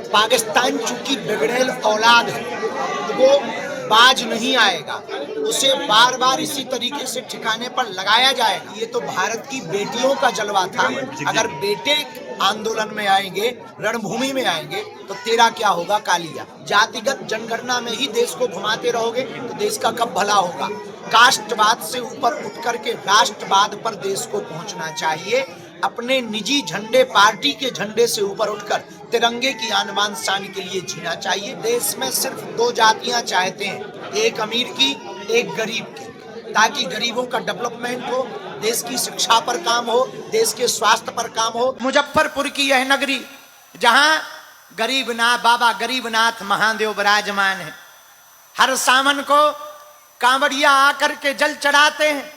पाकिस्तान चूंकि बिगड़ेल औलाद है, तो वो बाज नहीं आएगा, उसे बार बार इसी तरीके से ठिकाने पर लगाया जाएगा। ये तो भारत की बेटियों का जलवा था। अगर बेटे आंदोलन में आएंगे, रणभूमि में आएंगे, तो तेरा क्या होगा कालिया। जातिगत जनगणना में ही देश को घुमाते रहोगे तो देश का कब भला होगा। कास्टवाद से ऊपर उठ करके राष्ट्रवाद पर देश को पहुंचना चाहिए। अपने निजी झंडे, पार्टी के झंडे से ऊपर उठकर तिरंगे की आन बान शान के लिए जीना चाहिए। देश में सिर्फ दो जातियां चाहते हैं, एक अमीर की, एक गरीब की, ताकि गरीबों का डेवलपमेंट हो, देश की शिक्षा पर काम हो, देश के स्वास्थ्य पर काम हो। मुजफ्फरपुर की यह नगरी जहां गरीबनाथ बाबा गरीबनाथ महादेव विराजमान है, हर सावन को कांवड़िया आकर के जल चढ़ाते हैं।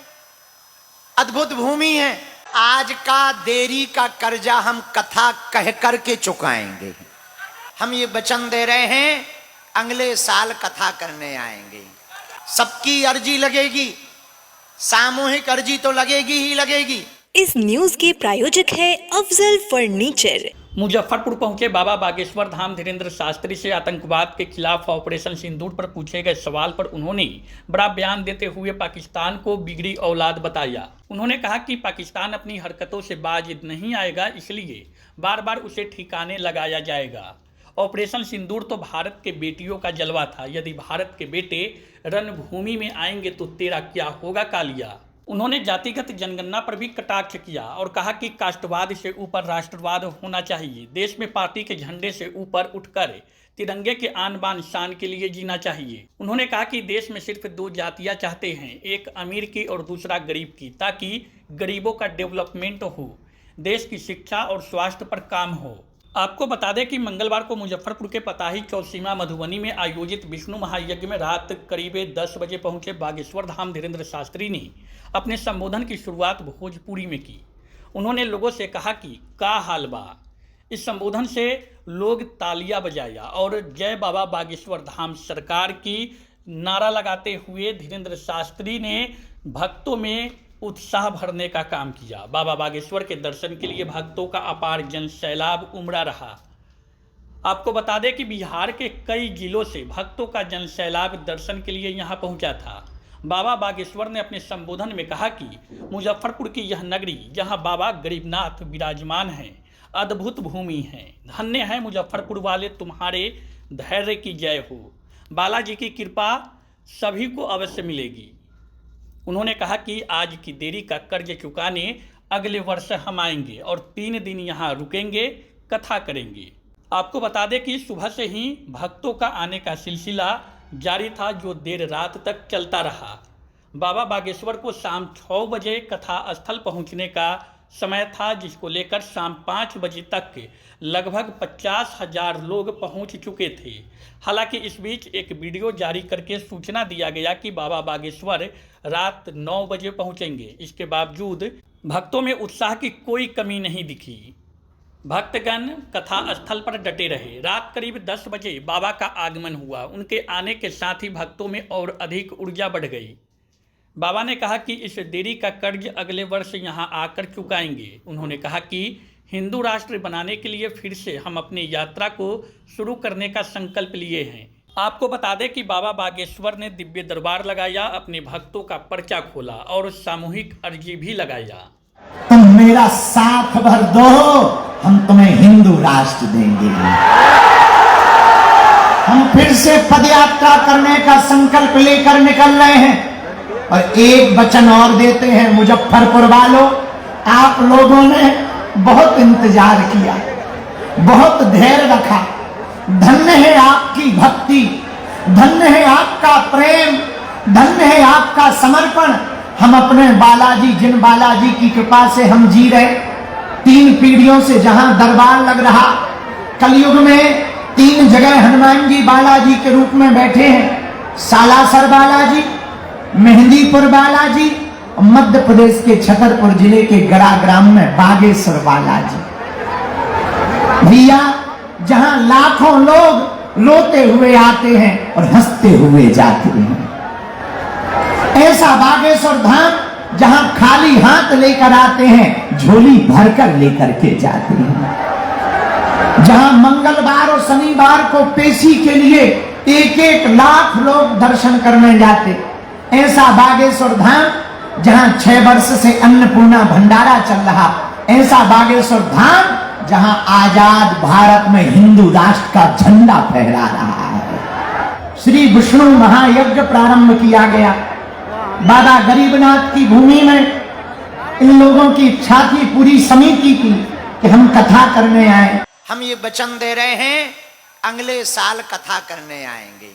अद्भुत भूमि है। आज का देरी का कर्जा हम कथा कह करके चुकाएंगे। हम ये वचन दे रहे हैं, अगले साल कथा करने आएंगे। सबकी अर्जी लगेगी, सामूहिक अर्जी तो लगेगी ही लगेगी। इस न्यूज के प्रायोजक है अफजल फर्नीचर। मुजफ्फरपुर पहुंचे बाबा बागेश्वर धाम धीरेन्द्र शास्त्री से आतंकवाद के खिलाफ ऑपरेशन सिंदूर पर पूछे गए सवाल पर उन्होंने बड़ा बयान देते हुए पाकिस्तान को बिगड़ी औलाद बताया। उन्होंने कहा कि पाकिस्तान अपनी हरकतों से बाज नहीं आएगा, इसलिए बार बार उसे ठिकाने लगाया जाएगा। ऑपरेशन सिंदूर तो भारत के बेटियों का जलवा था। यदि भारत के बेटे रणभूमि में आएंगे तो तेरा क्या होगा कालिया। उन्होंने जातिगत जनगणना पर भी कटाक्ष किया और कहा कि कास्टवाद से ऊपर राष्ट्रवाद होना चाहिए। देश में पार्टी के झंडे से ऊपर उठकर तिरंगे के आन बान शान के लिए जीना चाहिए। उन्होंने कहा कि देश में सिर्फ दो जातियां चाहते हैं, एक अमीर की और दूसरा गरीब की, ताकि गरीबों का डेवलपमेंट हो, देश की शिक्षा और स्वास्थ्य पर काम हो। आपको बता दें कि मंगलवार को मुजफ्फरपुर के पताही चौसीमा मधुबनी में आयोजित विष्णु महायज्ञ में रात करीब 10 बजे पहुंचे बागेश्वर धाम धीरेन्द्र शास्त्री ने अपने संबोधन की शुरुआत भोजपुरी में की। उन्होंने लोगों से कहा कि का हाल बा। इस संबोधन से लोग तालियां बजाया और जय बाबा बागेश्वर धाम सरकार की नारा लगाते हुए धीरेन्द्र शास्त्री ने भक्तों में उत्साह भरने का काम किया। बाबा बागेश्वर के दर्शन के लिए भक्तों का अपार जन सैलाब उमड़ा रहा। आपको बता दें कि बिहार के कई जिलों से भक्तों का जन सैलाब दर्शन के लिए यहां पहुंचा था। बाबा बागेश्वर ने अपने संबोधन में कहा कि मुजफ्फरपुर की यह नगरी जहां बाबा गरीबनाथ विराजमान हैं, अद्भुत भूमि है। धन्य है मुजफ्फरपुर वाले, तुम्हारे धैर्य की जय हो। बालाजी की कृपा सभी को अवश्य मिलेगी। उन्होंने कहा कि आज की देरी का कर्ज चुकाने अगले वर्ष हम आएंगे और 3 दिन यहाँ रुकेंगे, कथा करेंगे। आपको बता दें कि सुबह से ही भक्तों का आने का सिलसिला जारी था, जो देर रात तक चलता रहा। बाबा बागेश्वर को शाम 6 बजे कथा स्थल पहुँचने का समय था, जिसको लेकर शाम 5 बजे तक लगभग 50,000 लोग पहुंच चुके थे। हालांकि इस बीच एक वीडियो जारी करके सूचना दिया गया कि बाबा बागेश्वर रात 9 बजे पहुंचेंगे। इसके बावजूद भक्तों में उत्साह की कोई कमी नहीं दिखी। भक्तगण कथा स्थल पर डटे रहे। रात करीब 10 बजे बाबा का आगमन हुआ। उनके आने के साथ ही भक्तों में और अधिक ऊर्जा बढ़ गई। बाबा ने कहा कि इस देरी का कर्ज अगले वर्ष यहां आकर चुकाएंगे। उन्होंने कहा कि हिंदू राष्ट्र बनाने के लिए फिर से हम अपनी यात्रा को शुरू करने का संकल्प लिए हैं। आपको बता दें कि बाबा बागेश्वर ने दिव्य दरबार लगाया, अपने भक्तों का पर्चा खोला और सामूहिक अर्जी भी लगाया। तुम मेरा साथ भर दो, हम तुम्हें हिंदू राष्ट्र देंगे। हम फिर से पदयात्रा करने का संकल्प लेकर निकल रहे हैं और एक वचन और देते हैं मुजफ्फरपुर वालों, आप लोगों ने बहुत इंतजार किया, बहुत धैर्य रखा। धन्य है आपकी भक्ति, धन्य है आपका प्रेम, धन्य है आपका समर्पण। हम अपने बालाजी, जिन बालाजी की कृपा से हम जी रहे, 3 पीढ़ियों से जहां दरबार लग रहा, कलयुग में 3 जगह हनुमान जी बालाजी के रूप में बैठे हैं। सालासर बालाजी, मेहंदीपुर बालाजी, मध्य प्रदेश के छतरपुर जिले के गड़ा ग्राम में बागेश्वर बालाजी। भैया, जहां लाखों लोग रोते हुए आते हैं और हंसते हुए जाते हैं, ऐसा बागेश्वर धाम जहां खाली हाथ लेकर आते हैं, झोली भरकर लेकर के जाते हैं। जहां मंगलवार और शनिवार को पेशी के लिए 1-1 लाख लोग दर्शन करने जाते, ऐसा बागेश्वर धाम जहां 6 वर्ष से अन्नपूर्णा भंडारा चल रहा, ऐसा बागेश्वर धाम जहां आजाद भारत में हिंदू राष्ट्र का झंडा फहरा रहा है। श्री विष्णु महायज्ञ प्रारंभ किया गया बाबा गरीबनाथ की भूमि में। इन लोगों की इच्छा थी, पूरी समिति की, कि हम कथा करने आए। हम ये वचन दे रहे हैं अगले साल कथा करने आएंगे।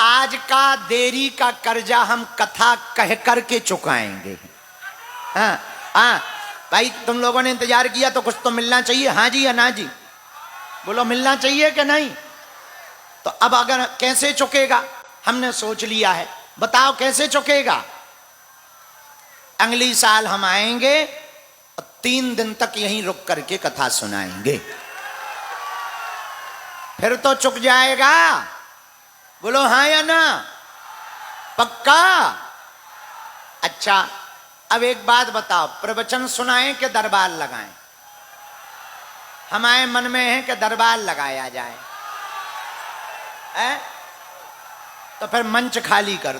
आज का देरी का कर्जा हम कथा कह करके चुकाएंगे। हाँ भाई, तुम लोगों ने इंतजार किया तो कुछ तो मिलना चाहिए। हाँ जी या ना जी? बोलो, मिलना चाहिए कि नहीं? तो अब अगर कैसे चुकेगा, हमने सोच लिया है। बताओ कैसे चुकेगा? अगली साल हम आएंगे और 3 दिन तक यहीं रुक करके कथा सुनाएंगे, फिर तो चुक जाएगा। बोलो हाँ या ना? पक्का? अच्छा, अब एक बात बताओ, प्रवचन सुनाएं कि दरबार लगाएं? हमारे मन में है कि दरबार लगाया जाए, तो फिर मंच खाली कर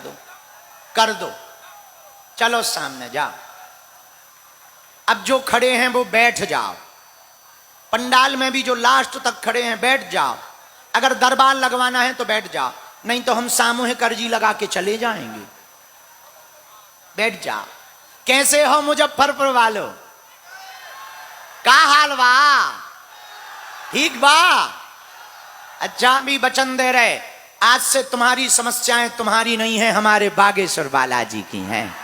दो, चलो सामने जाओ। अब जो खड़े हैं वो बैठ जाओ, पंडाल में भी जो लास्ट तक खड़े हैं बैठ जाओ। अगर दरबार लगवाना है तो बैठ जाओ, नहीं तो हम सामूहिक अर्जी लगा के चले जाएंगे। बैठ जाओ। कैसे हो मुजफ्फरपुर वालों? का हाल बा? ठीक बा? अच्छा, भी वचन दे रहे, आज से तुम्हारी समस्याएं तुम्हारी नहीं है, हमारे बागेश्वर बालाजी की हैं।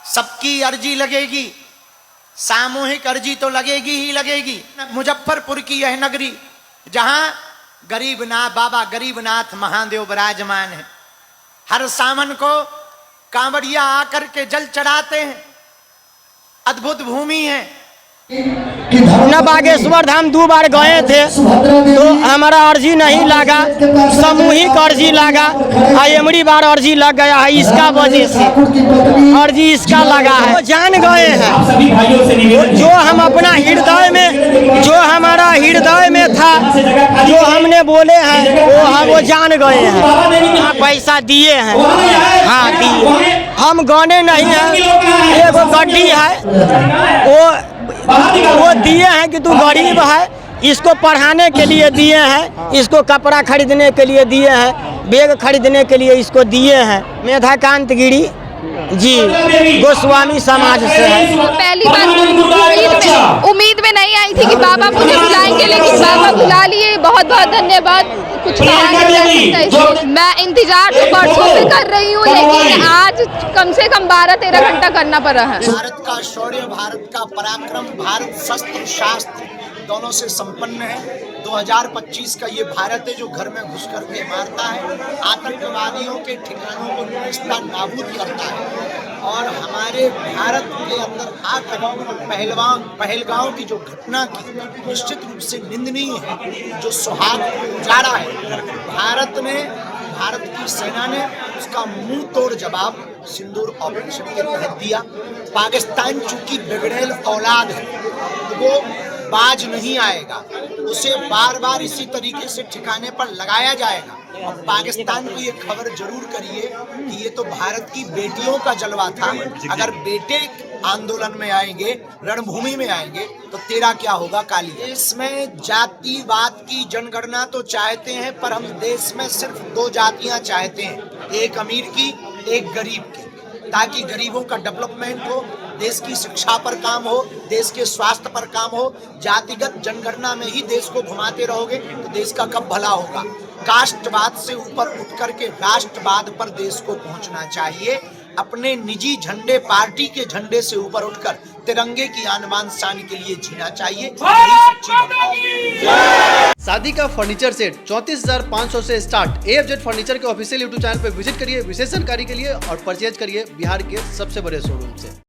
सबकी अर्जी लगेगी, सामूहिक अर्जी तो लगेगी ही लगेगी। मुजफ्फरपुर की यह नगरी जहां गरीबनाथ, बाबा गरीबनाथ महादेव विराजमान है, हर सावन को कांवड़िया आकर के जल चढ़ाते हैं। अद्भुत भूमि है। न बागेश्वर धाम 2 बार गए थे तो हमारा अर्जी नहीं लगा, सामूहिक अर्जी लगा। एमड़ी बार अर्जी लग गया है, इसका वजह से अर्जी इसका लगा है। जान गए हैं जो हम अपना हृदय में, जो हमारा हृदय में था, जो हमने बोले हैं वो जान गए हैं। पैसा दिए हैं, हाँ दिए। हम गाने नहीं हैं, एगो गड्डी है वो दिए हैं कि तू गरीब है, इसको पढ़ाने के लिए दिए हैं, इसको कपड़ा खरीदने के लिए दिए हैं, बैग खरीदने के लिए इसको दिए हैं। मेधाकांत गिरी जी गोस्वामी समाज से है। पहली बार उम्मीद में नहीं आई थी कि बाबा मुझे बुलाएंगे, लेकिन बाबा बुला लिए। बहुत बहुत धन्यवाद। कुछ कहा नहीं जा सकता। मैं इंतजार तो वर्षों से कर रही हूँ, लेकिन आज कम से कम 12-13 घंटा करना पड़ा है। भारत का शौर्य, भारत का पराक्रम, भारत शस्त्र शास्त्र दोनों से संपन्न है। 2025 का ये भारत है जो घर में घुस करके मारता है, आतंकवादियों के ठिकानों को निस्ता नाबूद करता है। और हमारे भारत के अंदर आकर पहलगांव की जो घटना की निश्चित रूप से निंदनीय है, जो सुहाग को उजाड़ा है। भारत की सेना ने उसका मुंह तोड़ जवाब सिंदूर ऑपरेशन के तहत दिया। पाकिस्तान चूंकि बिगड़ेल औलाद है, वो बाज नहीं आएगा, उसे बार बार इसी तरीके से ठिकाने पर लगाया जाएगा। और पाकिस्तान को ये खबर जरूर करिए कि ये तो भारत की बेटियों का जलवा था। अगर बेटे आंदोलन में आएंगे, रणभूमि में आएंगे, तो तेरा क्या होगा काली। इसमें जातिवाद की जनगणना तो चाहते हैं, पर हम देश में सिर्फ 2 जातियां चाहते हैं, एक अमीर की, एक गरीब की, ताकि गरीबों का डेवलपमेंट हो, देश की शिक्षा पर काम हो, देश के स्वास्थ्य पर काम हो। जातिगत जनगणना में ही देश को घुमाते रहोगे तो देश का कब भला होगा। कास्टवाद से ऊपर उठ करके राष्ट्रवाद पर देश को पहुंचना चाहिए। अपने निजी झंडे, पार्टी के झंडे से ऊपर उठकर तिरंगे की आन बान शान के लिए जीना चाहिए। शादी का फर्नीचर सेट 34,500 से स्टार्ट। AFZ फर्नीचर के ऑफिशियल YouTube चैनल पर विजिट करिए विशेष जानकारी के लिए और परचेज करिए बिहार के सबसे बड़े शोरूम से।